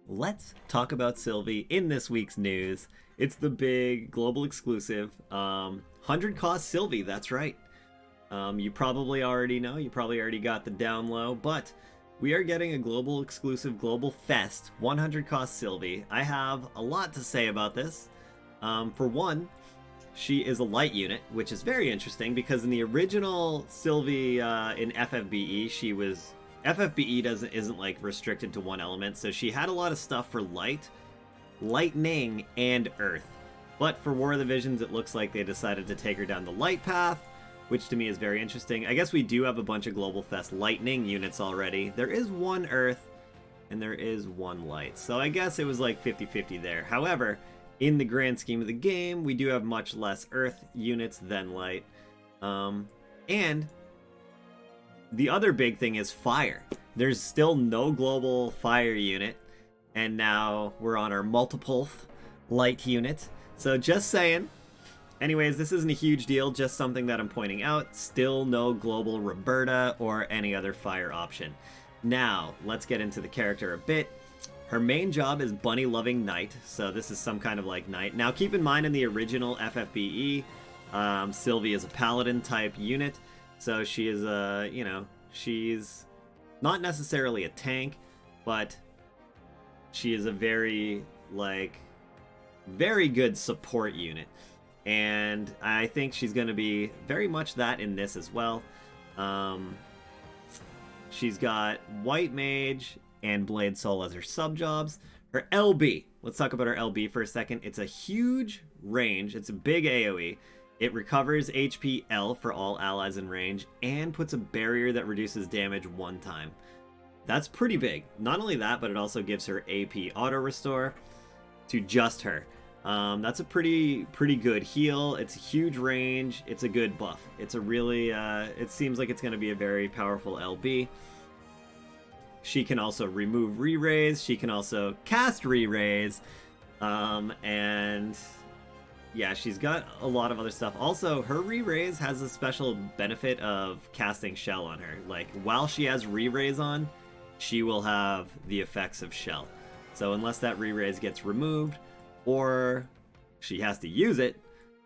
Let's talk about Sylvie in this week's news. It's the big global exclusive 100 cost Sylvie, that's right. You probably already know, you probably already got the down low, but we are getting a global exclusive Global Fest 100 cost Sylvie. I have a lot to say about this. For one, she is a light unit, which is very interesting because in the original Sylvie in FFBE, she was FFBE doesn't isn't like restricted to one element, so she had a lot of stuff for light, lightning, and earth. But for War of the Visions, it looks like they decided to take her down the light path, which to me is very interesting. I guess we do have a bunch of Global Fest lightning units already. There is one earth, and there is one light. So I guess it was like 50-50 there. However, in the grand scheme of the game, we do have much less earth units than light. And the other big thing is fire. There's still no global fire unit, and now we're on our multiple light unit. So just saying. Anyways, this isn't a huge deal, just something that I'm pointing out. Still no global Roberta or any other fire option. Now, let's get into the character a bit. Her main job is bunny-loving knight, so this is some kind of like knight. Now, keep in mind in the original FFBE, Sylvie is a paladin-type unit, so she is a, she's not necessarily a tank, but she is a very good support unit. And I think she's going to be very much that in this as well. She's got White Mage and Blade Soul as her sub-jobs. Her LB, let's talk about her LB for a second. It's a huge range. It's a big AoE. It recovers HP L for all allies in range and puts a barrier that reduces damage one time. That's pretty big. Not only that, but it also gives her AP auto restore to just her. That's a pretty good heal. It's a huge range. It's a good buff. It's a really, it seems like it's going to be a very powerful LB. She can also remove re-raise. She can also cast re-raise. And yeah, she's got a lot of other stuff. Also, her re-raise has a special benefit of casting shell on her. Like, while she has re-raise on, she will have the effects of shell. So unless that re-raise gets removed, or she has to use it,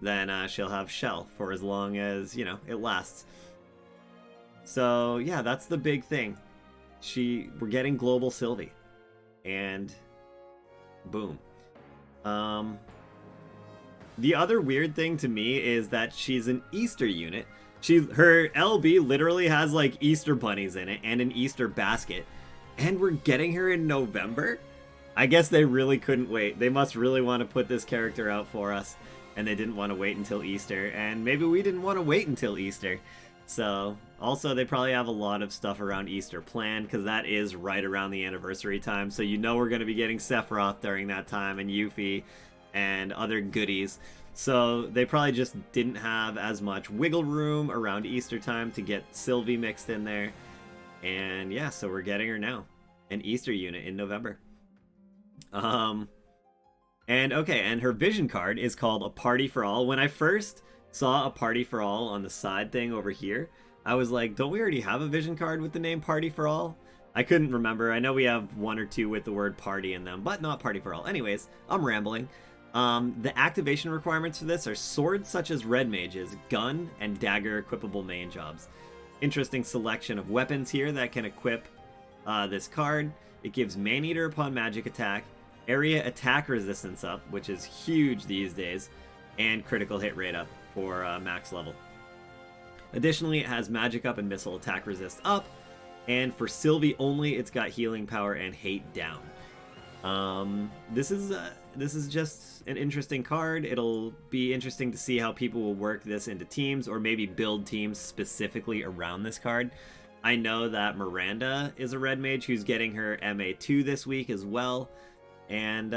then she'll have shell for as long as, it lasts. So yeah, that's the big thing. We're getting global Sylvie. And boom. The other weird thing to me is that she's an Easter unit. Her LB literally has like Easter bunnies in it and an Easter basket. And we're getting her in November? I guess they really couldn't wait. They must really want to put this character out for us, and they didn't want to wait until Easter, and maybe we didn't want to wait until Easter. So, also, they probably have a lot of stuff around Easter planned, because that is right around the anniversary time, so we're going to be getting Sephiroth during that time, and Yuffie, and other goodies. So, they probably just didn't have as much wiggle room around Easter time to get Sylvie mixed in there. And yeah, so we're getting her now. An Easter unit in November. And her vision card is called A Party for All. When I first saw A Party for All on the side thing over here, I was like, don't we already have a vision card with the name Party for All? I couldn't remember. I know we have one or two with the word party in them, but not Party for All. Anyways, I'm rambling. The activation requirements for this are swords such as Red Mage's, gun, and dagger equipable main jobs. Interesting selection of weapons here that can equip this card. It gives Maneater upon magic attack, area attack resistance up, which is huge these days, and critical hit rate up for max level. Additionally, it has magic up and missile attack resist up, and for Sylvie only, it's got healing power and hate down. This is just an interesting card. It'll be interesting to see how people will work this into teams, or maybe build teams specifically around this card. I know that Miranda is a red mage who's getting her MA2 this week as well. And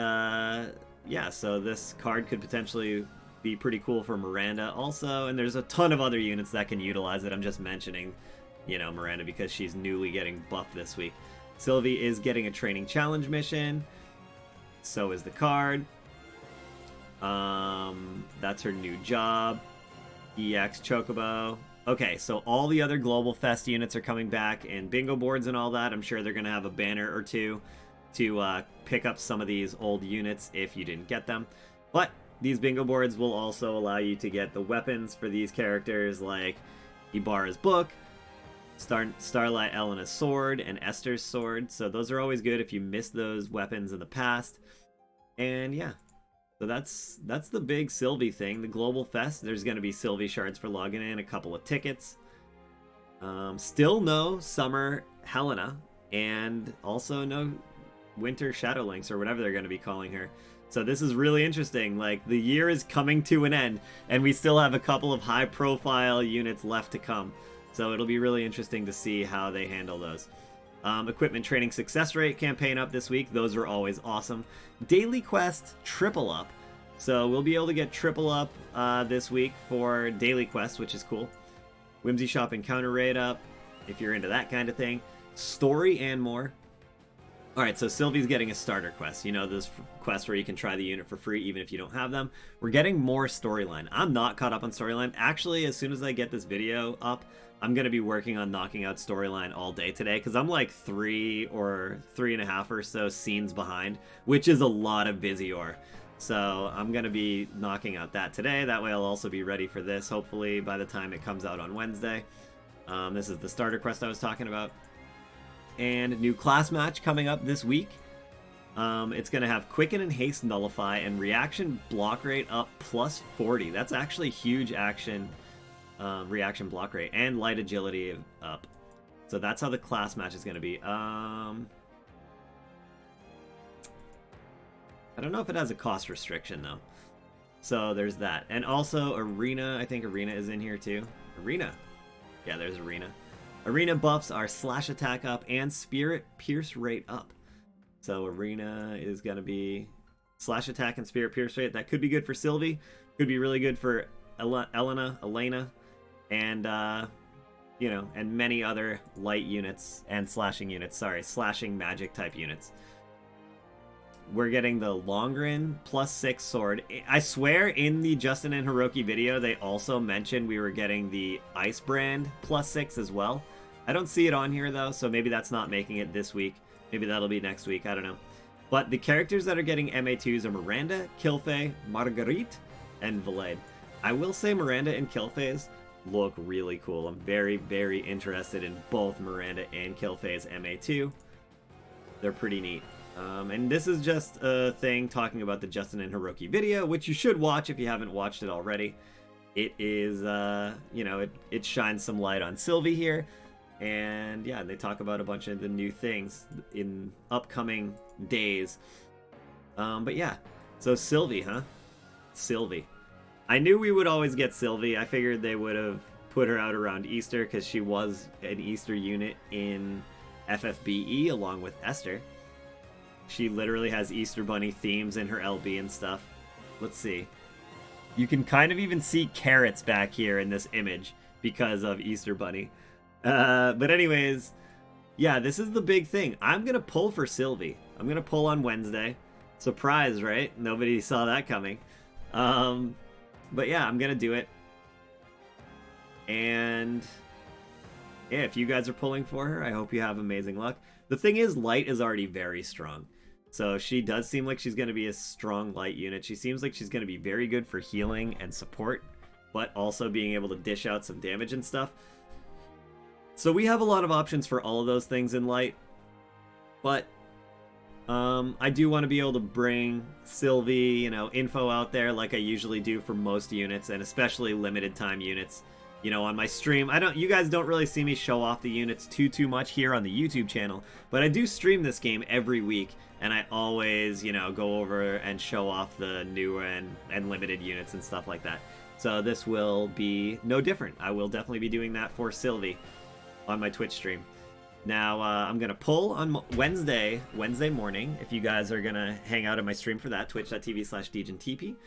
yeah, so this card could potentially be pretty cool for Miranda also. And there's a ton of other units that can utilize it. I'm just mentioning, Miranda because she's newly getting buffed this week. Sylvie is getting a training challenge mission. So is the card. That's her new job. EX Chocobo. Okay, so all the other Global Fest units are coming back, and bingo boards and all that. I'm sure they're going to have a banner or two. to pick up some of these old units if you didn't get them. But these bingo boards will also allow you to get the weapons for these characters, like Ibarra's book, Starlight Elena's sword, and Esther's sword. So those are always good if you missed those weapons in the past. And yeah, so that's the big Sylvie thing. The Global Fest, there's going to be Sylvie shards for logging in, a couple of tickets. Still no Summer Helena, and also no Winter Shadowlynx, or whatever they're going to be calling her. So this is really interesting. Like, the year is coming to an end, and we still have a couple of high-profile units left to come. So it'll be really interesting to see how they handle those. Equipment training success rate campaign up this week. Those are always awesome. Daily quest triple up. So we'll be able to get triple up this week for daily quest, which is cool. Whimsy Shop encounter rate up, if you're into that kind of thing. Story and more. Alright, so Sylvie's getting a starter quest. You know, those quests where you can try the unit for free even if you don't have them. We're getting more storyline. I'm not caught up on storyline. Actually, as soon as I get this video up, I'm going to be working on knocking out storyline all day today, because I'm like 3 or 3.5 or so scenes behind, which is a lot of Visior. So I'm going to be knocking out that today. That way I'll also be ready for this, hopefully, by the time it comes out on Wednesday. This is the starter quest I was talking about. And new class match coming up this week. It's going to have Quicken and Haste Nullify and Reaction Block Rate up plus 40. That's actually huge action reaction block rate, and Light Agility up. So that's how the class match is going to be. I don't know if it has a cost restriction, though. So there's that. And also Arena. I think Arena is in here, too. Arena. Yeah, there's Arena. Arena buffs are Slash Attack up and Spirit Pierce Rate up. So Arena is going to be Slash Attack and Spirit Pierce Rate. That could be good for Sylvie. Could be really good for Elena, and, you know, and many other light units and slashing units. Sorry, slashing magic type units. We're getting the Longrin +6 sword. I swear in the Justin and Hiroki video, they also mentioned we were getting the Ice Brand +6 as well. I don't see it on here, though, so maybe that's not making it this week. Maybe that'll be next week. I don't know. But the characters that are getting MA2s are Miranda, Kilfei, Marguerite, and Valade. I will say Miranda and Kilfei's look really cool. I'm very, very interested in both Miranda and Kilfei's MA2. They're pretty neat. And this is just a thing talking about the Justin and Hiroki video, which you should watch if you haven't watched it already. It is, you know, it shines some light on Sylvie here. And yeah, they talk about a bunch of the new things in upcoming days. But yeah, so Sylvie, huh? Sylvie. I knew we would always get Sylvie. I figured they would have put her out around Easter because she was an Easter unit in FFBE along with Esther. She literally has Easter Bunny themes in her LB and stuff. Let's see. You can kind of even see carrots back here in this image because of Easter Bunny. But anyways, yeah, this is the big thing. I'm going to pull for Sylvie. I'm going to pull on Wednesday. Surprise, right? Nobody saw that coming. But yeah, I'm going to do it. And yeah, if you guys are pulling for her, I hope you have amazing luck. The thing is, Light is already very strong. So she does seem like she's going to be a strong Light unit. She seems like she's going to be very good for healing and support, but also being able to dish out some damage and stuff. So we have a lot of options for all of those things in Light. But I do want to be able to bring Sylvie, you know, info out there like I usually do for most units, and especially limited time units. You know, on my stream, you guys don't really see me show off the units too much here on the YouTube channel, but I do stream this game every week, and I always, you know, go over and show off the new and limited units and stuff like that. So this will be no different. I will definitely be doing that for Sylvie on my Twitch stream. Now, I'm going to pull on Wednesday morning, if you guys are going to hang out on my stream for that, twitch.tv/DegenTP.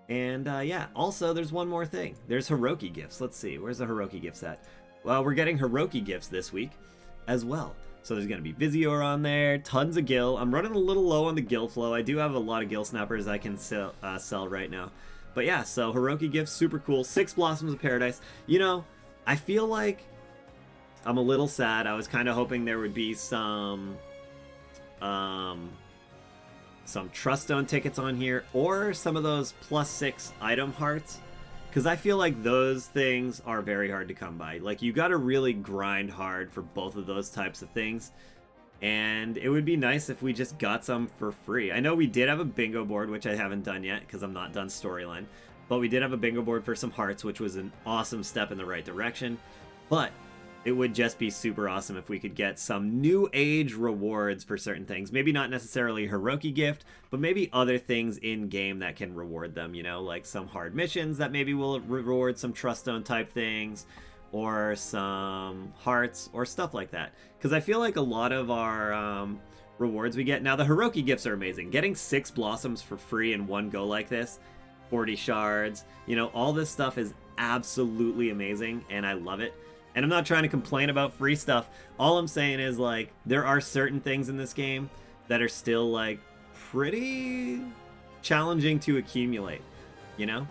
And yeah, also there's one more thing. There's Hiroki gifts. Let's see, where's the Hiroki gifts at? Well, we're getting Hiroki gifts this week as well. So there's going to be Visior on there, tons of Gil. I'm running a little low on the Gil flow. I do have a lot of Gil Snappers I can sell right now. But yeah, so Hiroki gifts, super cool. 6 Blossoms of Paradise. You know, I feel like I'm a little sad. I was kind of hoping there would be some some Trust Stone tickets on here, or some of those +6 item hearts, because I feel like those things are very hard to come by. Like, you gotta really grind hard for both of those types of things, and it would be nice if we just got some for free. I know we did have a bingo board, which I haven't done yet because I'm not done storyline, but we did have a bingo board for some hearts, which was an awesome step in the right direction. But it would just be super awesome if we could get some new age rewards for certain things. Maybe not necessarily Hiroki gift, but maybe other things in game that can reward them, you know, like some hard missions that maybe will reward some Trust Stone type things, or some hearts or stuff like that. Because I feel like a lot of our rewards we get now, the Hiroki gifts are amazing. Getting 6 blossoms for free in one go like this, 40 shards, you know, all this stuff is absolutely amazing, and I love it. And I'm not trying to complain about free stuff. All I'm saying is, like, there are certain things in this game that are still, like, pretty challenging to accumulate, you know?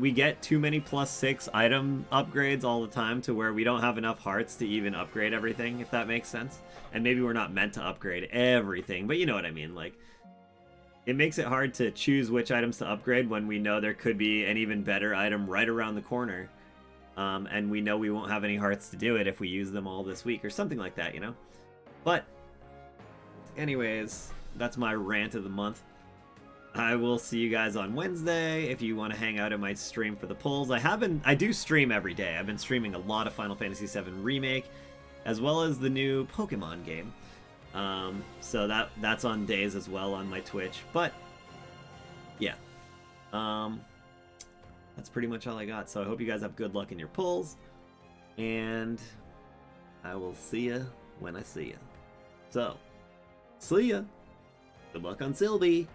We get too many +6 item upgrades all the time to where we don't have enough hearts to even upgrade everything, if that makes sense. And maybe we're not meant to upgrade everything, but you know what I mean. Like, it makes it hard to choose which items to upgrade when we know there could be an even better item right around the corner. And we know we won't have any hearts to do it if we use them all this week or something like that, you know? But, anyways, that's my rant of the month. I will see you guys on Wednesday if you want to hang out at my stream for the polls. I do stream every day. I've been streaming a lot of Final Fantasy VII Remake, as well as the new Pokemon game. So that's on days as well on my Twitch. But yeah, that's pretty much all I got. So I hope you guys have good luck in your polls, and I will see ya when I see ya. So, see ya. Good luck on Sylvie.